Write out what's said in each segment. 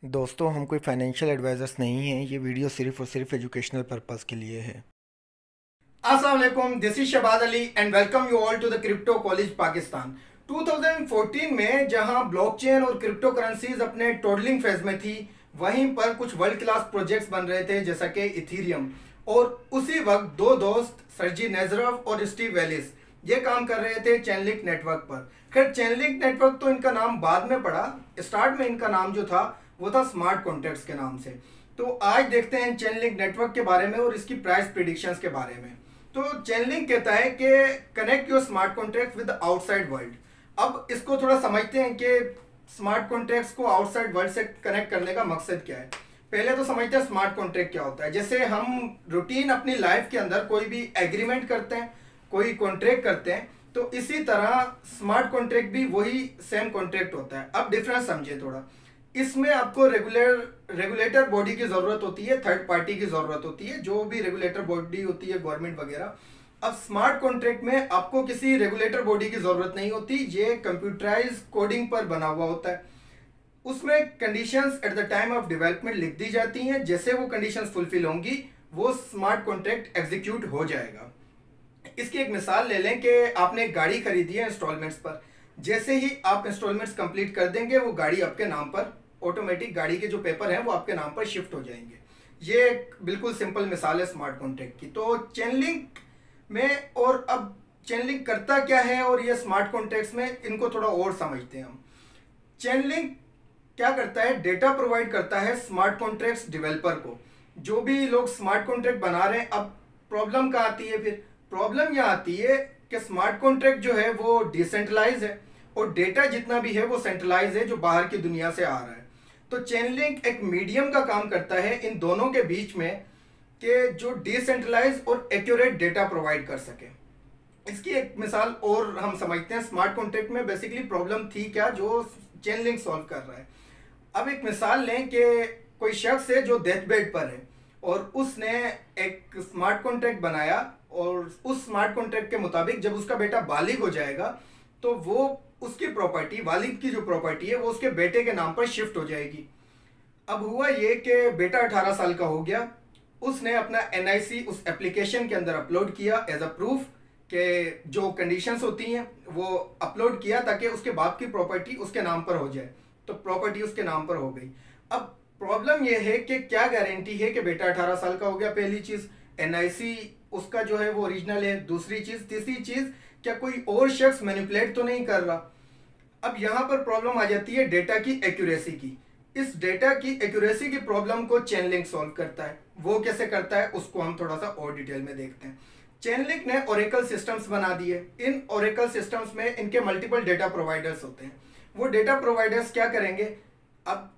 दोस्तों हम कोई फाइनेंशियल एडवाइज़र्स नहीं हैं। ये वीडियो सिर्फ़ और सिर्फ एजुकेशनल पर्पस के लिए है। अस्सलाम वालेकुम, this is Shahbaz Ali and welcome you all to the crypto college Pakistan. 2014 में जहां ब्लॉकचेन और क्रिप्टो करेंसीज अपने टोडलिंग फेज में थी, वहीं पर कुछ वर्ल्ड क्लास प्रोजेक्ट्स बन रहे थे जैसा कि इथीरियम। और उसी वक्त दो दोस्त सर्जी नेजरव और स्टीव वेलिस ये काम कर रहे थे चेनलिंक नेटवर्क पर। खैर, चेनलिंक नेटवर्क तो इनका नाम बाद में पड़ा, स्टार्ट में इनका नाम जो था वो था स्मार्ट कॉन्ट्रैक्ट्स के नाम से। तो आज देखते हैं चेनलिंक नेटवर्क के बारे में और इसकी प्राइस प्रिडिक्शंस के बारे में। तो चेनलिंक कहता है कि connect your smart contract with outside world. अब इसको थोड़ा समझते हैं कि स्मार्ट कॉन्ट्रैक्ट्स को आउटसाइड वर्ल्ड से कनेक्ट करने का मकसद क्या है। पहले तो समझते हैं स्मार्ट कॉन्ट्रैक्ट क्या होता है। जैसे हम रूटीन अपनी लाइफ के अंदर कोई भी एग्रीमेंट करते हैं, कोई कॉन्ट्रैक्ट करते हैं, तो इसी तरह स्मार्ट कॉन्ट्रैक्ट भी वही सेम कॉन्ट्रैक्ट होता है। अब डिफरेंस समझिए थोड़ा। इसमें आपको रेगुलेटर बॉडी की जरूरत होती है, थर्ड पार्टी की जरूरत होती है, जो भी रेगुलेटर बॉडी होती है गवर्नमेंट वगैरह। अब स्मार्ट कॉन्ट्रैक्ट में आपको किसी रेगुलेटर बॉडी की जरूरत नहीं होती, ये कंप्यूटराइज कोडिंग पर बना हुआ होता है। उसमें conditions at the time of development लिख दी जाती हैं, जैसे वो कंडीशंस फुलफिल होंगी वो स्मार्ट कॉन्ट्रैक्ट एग्जीक्यूट हो जाएगा। इसकी एक मिसाल ले लें कि आपने एक गाड़ी खरीदी है इंस्टॉलमेंट्स पर। जैसे ही आप इंस्टॉलमेंट्स कंप्लीट कर देंगे, वो गाड़ी आपके नाम पर ऑटोमेटिक, गाड़ी के जो पेपर हैं वो आपके नाम पर शिफ्ट हो जाएंगे। ये एक बिल्कुल सिंपल मिसाल है स्मार्ट कॉन्ट्रैक्ट की। तो चेनलिंक में, और अब चेनलिंक करता क्या है और ये स्मार्ट कॉन्ट्रैक्ट्स में, इनको थोड़ा और समझते हैं हम। चेनलिंक क्या करता है, डेटा प्रोवाइड करता है स्मार्ट कॉन्ट्रैक्ट्स डेवलपर को। जो भी लोग स्मार्ट कॉन्ट्रैक्ट बना रहे हैं, अब प्रॉब्लम कहाँ आती है फिर? प्रॉब्लम यह आती है कि स्मार्ट कॉन्ट्रैक्ट जो है वो डिसेंट्रलाइज है और डेटा जितना भी है वो सेंट्रलाइज है, जो बाहर की दुनिया से आ रहा है। तो चेनलिंक एक मीडियम का काम करता है इन दोनों के बीच में, कि जो डिसेंट्रलाइज और एक्यूरेट डेटा प्रोवाइड कर सके। इसकी एक मिसाल और हम समझते हैं। स्मार्ट कॉन्ट्रैक्ट में बेसिकली प्रॉब्लम थी क्या जो चेनलिंक सॉल्व कर रहा है। अब एक मिसाल लें कि कोई शख्स है जो डेथ बेड पर है और उसने एक स्मार्ट कॉन्ट्रैक्ट बनाया, और उस स्मार्ट कॉन्ट्रैक्ट के मुताबिक जब उसका बेटा बालिग हो जाएगा तो वो उसकी प्रॉपर्टी, वालिद की जो प्रॉपर्टी है वो उसके बेटे के नाम पर शिफ्ट हो जाएगी। अब हुआ ये कि बेटा 18 साल का हो गया, उसने अपना एनआईसी उस एप्लीकेशन के अंदर अपलोड किया एज अ प्रूफ, कि जो कंडीशंस होती हैं वो अपलोड किया ताकि उसके बाप की प्रॉपर्टी उसके नाम पर हो जाए। तो प्रॉपर्टी उसके नाम पर हो गई। अब प्रॉब्लम यह है कि क्या गारंटी है कि बेटा 18 साल का हो गया? पहली चीज, एनआईसी उसका जो है वो ओरिजिनल है। दूसरी चीज, तीसरी चीज, क्या कोई और शख्स मैनिपुलेट तो नहीं कर रहा? अब यहां पर प्रॉब्लम आ जाती है डेटा की एक्यूरेसी की। इस डेटा की एक्यूरेसी की प्रॉब्लम को चेनलिंक सॉल्व करता है। वो कैसे करता है उसको हम थोड़ा सा और डिटेल में देखते हैं। चेनलिंक ने ओरेकल सिस्टम्स बना दिए। इन ओरेकल सिस्टम्स में इनके मल्टीपल डेटा प्रोवाइडर्स होते हैं। वो डेटा प्रोवाइडर्स क्या करेंगे, अब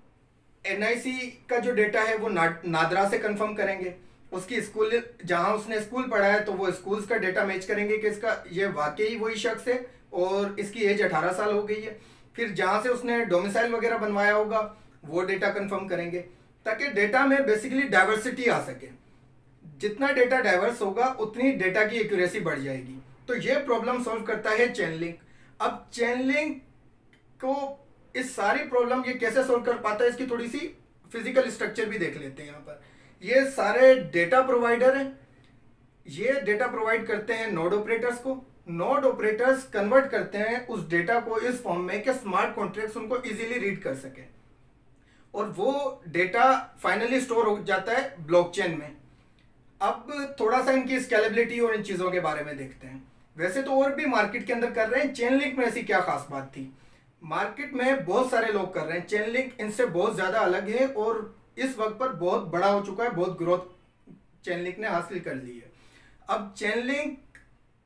एनआईसी का जो डेटा है वो नादरा से कंफर्म करेंगे। उसकी स्कूल, जहां उसने स्कूल पढ़ा है, तो वो स्कूल्स का डेटा मैच करेंगे कि इसका ये वाकई वही शख्स है और इसकी एज 18 साल हो गई है। फिर जहां से उसने डोमिसाइल वगैरह बनवाया होगा वो डेटा कंफर्म करेंगे, ताकि डेटा में बेसिकली डाइवर्सिटी आ सके। जितना डेटा डाइवर्स होगा उतनी डेटा की एक्यूरेसी बढ़ जाएगी। तो ये प्रॉब्लम सॉल्व करता है चेनलिंक। अब चेनलिंक को इस सारी प्रॉब्लम ये कैसे सॉल्व कर पाता है, इसकी थोड़ी सी फिजिकल स्ट्रक्चर भी देख लेते हैं। यहाँ पर ये सारे डेटा प्रोवाइडर हैं। ये डेटा प्रोवाइड करते हैं नोड ऑपरेटर्स को। नोड ऑपरेटर्स कन्वर्ट करते हैं उस डेटा को इस फॉर्म में कि स्मार्ट कॉन्ट्रैक्ट्स उनको इजीली रीड कर सके, और वो डेटा फाइनली स्टोर हो जाता है ब्लॉकचेन में। अब थोड़ा सा इनकी स्केलेबिलिटी और इन चीज़ों के बारे में देखते हैं। वैसे तो और भी मार्केट के अंदर कर रहे हैं, चेनलिंक में ऐसी क्या खास बात थी? मार्केट में बहुत सारे लोग कर रहे हैं, चेनलिंक इनसे बहुत ज़्यादा अलग है और इस वक्त पर बहुत बड़ा हो चुका है, बहुत ग्रोथ चेनलिंक ने हासिल कर ली है। अब चेनलिंक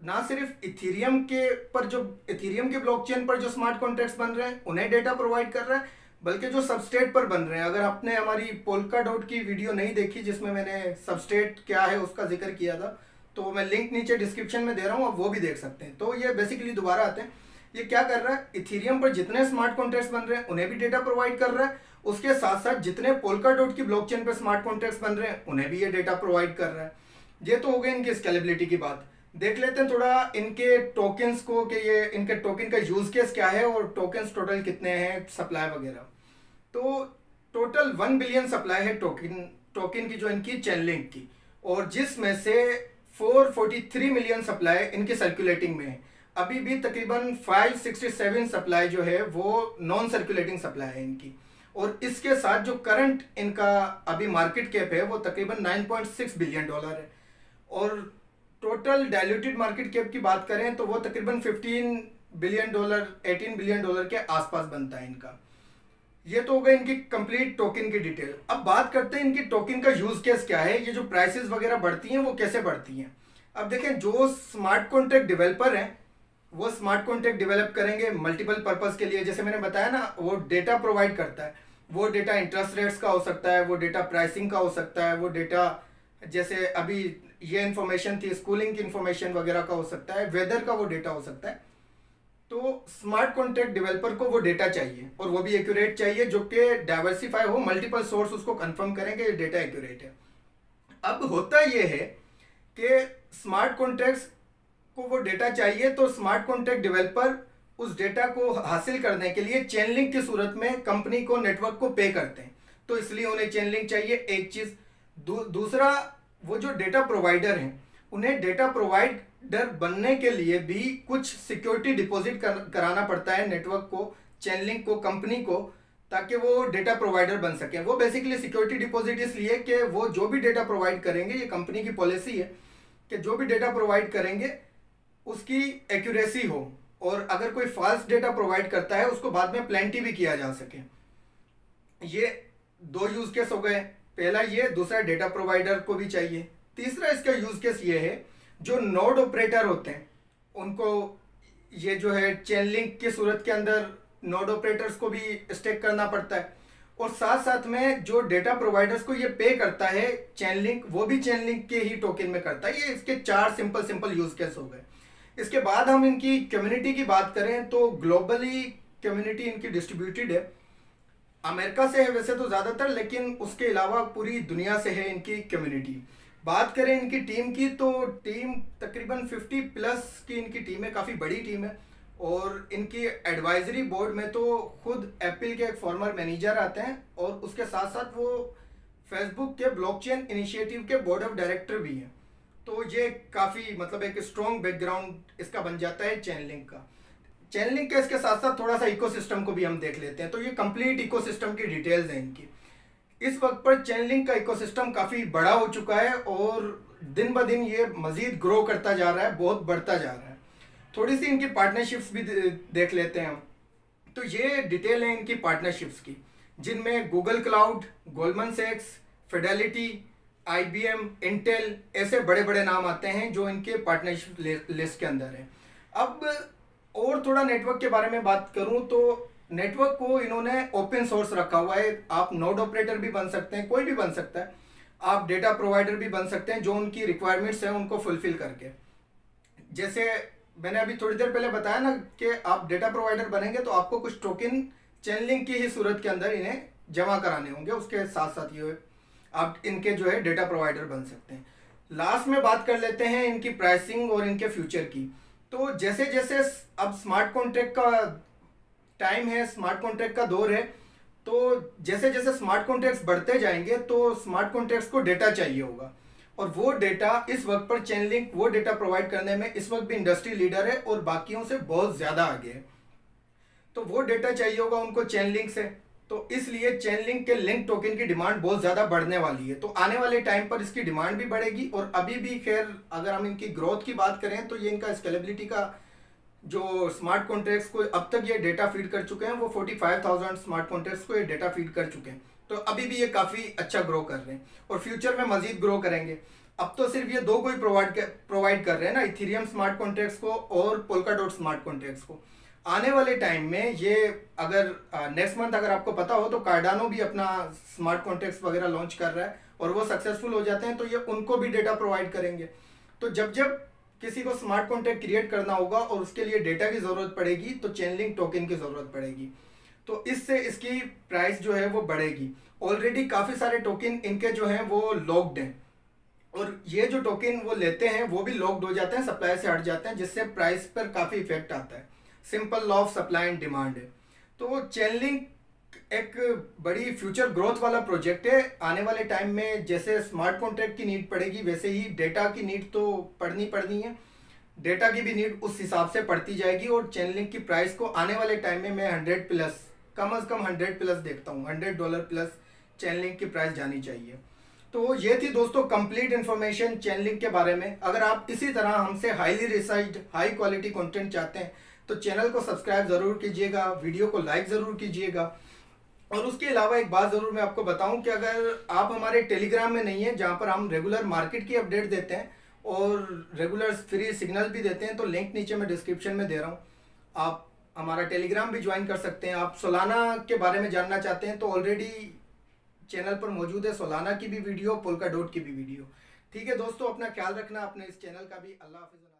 ना सिर्फ इथीरियम के पर, जो इथीरियम के ब्लॉकचेन पर जो स्मार्ट कॉन्ट्रैक्ट्स बन रहे हैं उन्हें डेटा प्रोवाइड कर रहा है, बल्कि जो सबस्टेट पर बन रहे हैं। अगर आपने हमारी पोल्का डॉट की वीडियो नहीं देखी जिसमें मैंने सबस्टेट क्या है उसका जिक्र किया था, तो मैं लिंक नीचे डिस्क्रिप्शन में दे रहा हूँ, आप वो भी देख सकते हैं। तो ये बेसिकली दोबारा आते हैं। ये क्या कर रहा है, इथीरियम पर जितने स्मार्ट कॉन्ट्रैक्ट्स बन रहे हैं उन्हें भी डेटा प्रोवाइड कर रहा है। उसके साथ साथ जितने पोल्का डॉट की ब्लॉकचेन पर स्मार्ट कॉन्ट्रैक्ट्स बन रहे हैं उन्हें भी ये डेटा प्रोवाइड कर रहा है। ये तो हो गई इनकी स्केलेबिलिटी की बात। देख लेते हैं थोड़ा इनके टोकन्स को, कि ये इनके टोकन का यूज केस क्या है और टोकन्स टोटल कितने हैं, सप्लाई वगैरह। तो टोटल 1 बिलियन सप्लाई है टोकन की, जो इनकी चेनलिंक की, और जिसमें से 443 मिलियन सप्लाई इनकी सर्कुलेटिंग में है। अभी भी तकरीबन 567 सप्लाई जो है वो नॉन सर्कुलेटिंग सप्लाई है इनकी, और इसके साथ जो करंट इनका अभी मार्केट कैप है वो तकरीबन 9.6 बिलियन डॉलर है। और टोटल डायल्यूटेड मार्केट कैप की बात करें तो वो तकरीबन 15 बिलियन डॉलर 18 बिलियन डॉलर के आसपास बनता है इनका। ये तो हो गई इनकी कंप्लीट टोकन की डिटेल। अब बात करते हैं इनकी टोकन का यूज केस क्या है, ये जो प्राइसेस वगैरह बढ़ती हैं वो कैसे बढ़ती हैं। अब देखें, जो स्मार्ट कॉन्ट्रैक्ट डेवलपर हैं वो स्मार्ट कॉन्ट्रैक्ट डेवलप करेंगे मल्टीपल पर्पस के लिए। जैसे मैंने बताया ना, वो डेटा प्रोवाइड करता है, वो डेटा इंटरेस्ट रेट्स का हो सकता है, वो डेटा प्राइसिंग का हो सकता है, वो डेटा जैसे अभी ये इन्फॉर्मेशन थी स्कूलिंग की इन्फॉर्मेशन वगैरह का हो सकता है, वेदर का वो डेटा हो सकता है। तो स्मार्ट कॉन्ट्रैक्ट डेवलपर को वो डेटा चाहिए, और वो भी एक्यूरेट चाहिए, जो कि डाइवर्सिफाई हो, मल्टीपल सोर्स उसको कंफर्म करेंगे ये डेटा एक्यूरेट है। अब होता ये है कि स्मार्ट कॉन्ट्रैक्ट्स को वो डेटा चाहिए, तो स्मार्ट कॉन्ट्रैक्ट डेवलपर उस डेटा को हासिल करने के लिए चेन लिंक की सूरत में कंपनी को, नेटवर्क को पे करते हैं, तो इसलिए उन्हें चेन लिंक चाहिए, एक चीज। दूसरा, वो जो डेटा प्रोवाइडर हैं उन्हें डेटा प्रोवाइडर बनने के लिए भी कुछ सिक्योरिटी डिपॉजिट कराना पड़ता है नेटवर्क को, चेन लिंक को, कंपनी को, ताकि वो डेटा प्रोवाइडर बन सके। वो बेसिकली सिक्योरिटी डिपॉजिट इसलिए कि वो जो भी डेटा प्रोवाइड करेंगे, ये कंपनी की पॉलिसी है कि जो भी डेटा प्रोवाइड करेंगे उसकी एक्यूरेसी हो, और अगर कोई फॉल्स डेटा प्रोवाइड करता है उसको बाद में प्लेंटी भी किया जा सके। ये दो यूज केस हो गए, पहला ये, दूसरा डेटा प्रोवाइडर को भी चाहिए। तीसरा इसका यूज केस ये है, जो नोड ऑपरेटर होते हैं उनको ये जो है चेन लिंक की सूरत के अंदर नोड ऑपरेटर्स को भी स्टेक करना पड़ता है, और साथ साथ में जो डेटा प्रोवाइडर्स को ये पे करता है चेन लिंक, वो भी चेन लिंक के ही टोकन में करता है। ये इसके चार सिंपल यूज केस हो गए। इसके बाद हम इनकी कम्युनिटी की बात करें तो ग्लोबली कम्युनिटी इनकी डिस्ट्रीब्यूटेड है। अमेरिका से है वैसे तो ज़्यादातर, लेकिन उसके अलावा पूरी दुनिया से है इनकी कम्युनिटी। बात करें इनकी टीम की तो टीम तकरीबन 50+ की इनकी टीम है, काफ़ी बड़ी टीम है। और इनकी एडवाइजरी बोर्ड में तो खुद एप्पल के एक फॉर्मर मैनेजर आते हैं, और उसके साथ साथ वो फेसबुक के ब्लॉकचेन इनिशिएटिव के बोर्ड ऑफ डायरेक्टर भी हैं। तो ये काफ़ी मतलब एक स्ट्रॉन्ग बैकग्राउंड इसका बन जाता है चेन लिंक का। चेन लिंक के इसके साथ साथ थोड़ा सा इकोसिस्टम को भी हम देख लेते हैं। तो ये कंप्लीट इकोसिस्टम की डिटेल्स हैं इनकी। इस वक्त पर चेन लिंक का इकोसिस्टम काफ़ी बड़ा हो चुका है, और दिन ब दिन ये मज़ीद ग्रो करता जा रहा है, बहुत बढ़ता जा रहा है। थोड़ी सी इनकी पार्टनरशिप्स भी देख लेते हैं हम। तो ये डिटेल है इनकी पार्टनरशिप्स की, जिनमें गूगल क्लाउड, गोल्डमन सैक्स, फिडेलिटी, IBM, इंटेल, ऐसे बड़े बड़े नाम आते हैं जो इनके पार्टनरशिप लिस्ट के अंदर है। अब और थोड़ा नेटवर्क के बारे में बात करूं तो नेटवर्क को इन्होंने ओपन सोर्स रखा हुआ है। आप नोड ऑपरेटर भी बन सकते हैं, कोई भी बन सकता है, आप डेटा प्रोवाइडर भी बन सकते हैं जो उनकी रिक्वायरमेंट्स हैं उनको फुलफिल करके। जैसे मैंने अभी थोड़ी देर पहले बताया ना कि आप डेटा प्रोवाइडर बनेंगे तो आपको कुछ टोकन चेन लिंक की ही सूरत के अंदर इन्हें जमा कराने होंगे, उसके साथ साथ ये आप इनके जो है डेटा प्रोवाइडर बन सकते हैं। लास्ट में बात कर लेते हैं इनकी प्राइसिंग और इनके फ्यूचर की। तो जैसे जैसे अब स्मार्ट कॉन्ट्रैक्ट का टाइम है, स्मार्ट कॉन्ट्रैक्ट का दौर है, तो जैसे जैसे स्मार्ट कॉन्ट्रैक्ट्स बढ़ते जाएंगे तो स्मार्ट कॉन्ट्रैक्ट्स को डेटा चाहिए होगा, और वो डेटा इस वक्त पर चेन लिंक वो डेटा प्रोवाइड करने में इस वक्त भी इंडस्ट्री लीडर है और बाकियों से बहुत ज़्यादा आगे है। तो वो डेटा चाहिए होगा उनको चेन लिंक से, तो इसलिए चेन लिंक के लिंक टोकन की डिमांड बहुत ज़्यादा बढ़ने वाली है। तो आने वाले टाइम पर इसकी डिमांड भी बढ़ेगी, और अभी भी खैर अगर हम इनकी ग्रोथ की बात करें तो ये इनका स्केलेबिलिटी का जो स्मार्ट कॉन्ट्रैक्ट्स को अब तक ये डेटा फीड कर चुके हैं, वो 45,000 स्मार्ट कॉन्ट्रैक्ट्स को ये डेटा फीड कर चुके हैं। तो अभी भी ये काफ़ी अच्छा ग्रो कर रहे हैं और फ्यूचर में मजीद ग्रो करेंगे। अब तो सिर्फ ये दो को ही प्रोवाइड कर रहे हैं ना, इथेरियम स्मार्ट कॉन्ट्रैक्ट्स को और पोल्काडॉट स्मार्ट कॉन्ट्रैक्ट्स को। आने वाले टाइम में ये अगर नेक्स्ट मंथ अगर आपको पता हो तो कार्डानो भी अपना स्मार्ट कॉन्ट्रैक्ट्स वगैरह लॉन्च कर रहा है, और वो सक्सेसफुल हो जाते हैं तो ये उनको भी डेटा प्रोवाइड करेंगे। तो जब जब किसी को स्मार्ट कॉन्ट्रैक्ट क्रिएट करना होगा और उसके लिए डेटा की ज़रूरत पड़ेगी तो चेन लिंक टोकन की ज़रूरत पड़ेगी, तो इससे इसकी प्राइस जो है वो बढ़ेगी। ऑलरेडी काफ़ी सारे टोकन इनके जो हैं वो लॉक्ड हैं, और ये जो टोकन वो लेते हैं वो भी लॉक्ड हो जाते हैं, सप्लाई से हट जाते हैं, जिससे प्राइस पर काफ़ी इफेक्ट आता है। Simple law of supply and demand है। तो चेन लिंक एक बड़ी फ्यूचर ग्रोथ वाला प्रोजेक्ट है। आने वाले टाइम में जैसे स्मार्ट कॉन्ट्रैक्ट की नीड पड़ेगी वैसे ही डेटा की नीड तो पड़नी है। डेटा की भी नीड उस हिसाब से पड़ती जाएगी और चैनलिंग की प्राइस को आने वाले टाइम में मैं 100 प्लस, कम से कम 100 प्लस देखता हूँ। $100 प्लस चैनलिंग की प्राइस जानी चाहिए। तो ये थी दोस्तों कंप्लीट इन्फॉर्मेशन चैनलिंग के बारे में। अगर आप इसी तरह हमसे highly researched high quality content चाहते हैं तो चैनल को सब्सक्राइब ज़रूर कीजिएगा, वीडियो को लाइक ज़रूर कीजिएगा। और उसके अलावा एक बात ज़रूर मैं आपको बताऊं कि अगर आप हमारे टेलीग्राम में नहीं है, जहां पर हम रेगुलर मार्केट की अपडेट देते हैं और रेगुलर फ्री सिग्नल भी देते हैं, तो लिंक नीचे मैं डिस्क्रिप्शन में दे रहा हूं, आप हमारा टेलीग्राम भी ज्वाइन कर सकते हैं। आप सोलाना के बारे में जानना चाहते हैं तो ऑलरेडी चैनल पर मौजूद है सोलाना की भी वीडियो, पोल्का डॉट की भी वीडियो। ठीक है दोस्तों, अपना ख्याल रखना, अपने इस चैनल का भी। अल्लाह हाफिज़।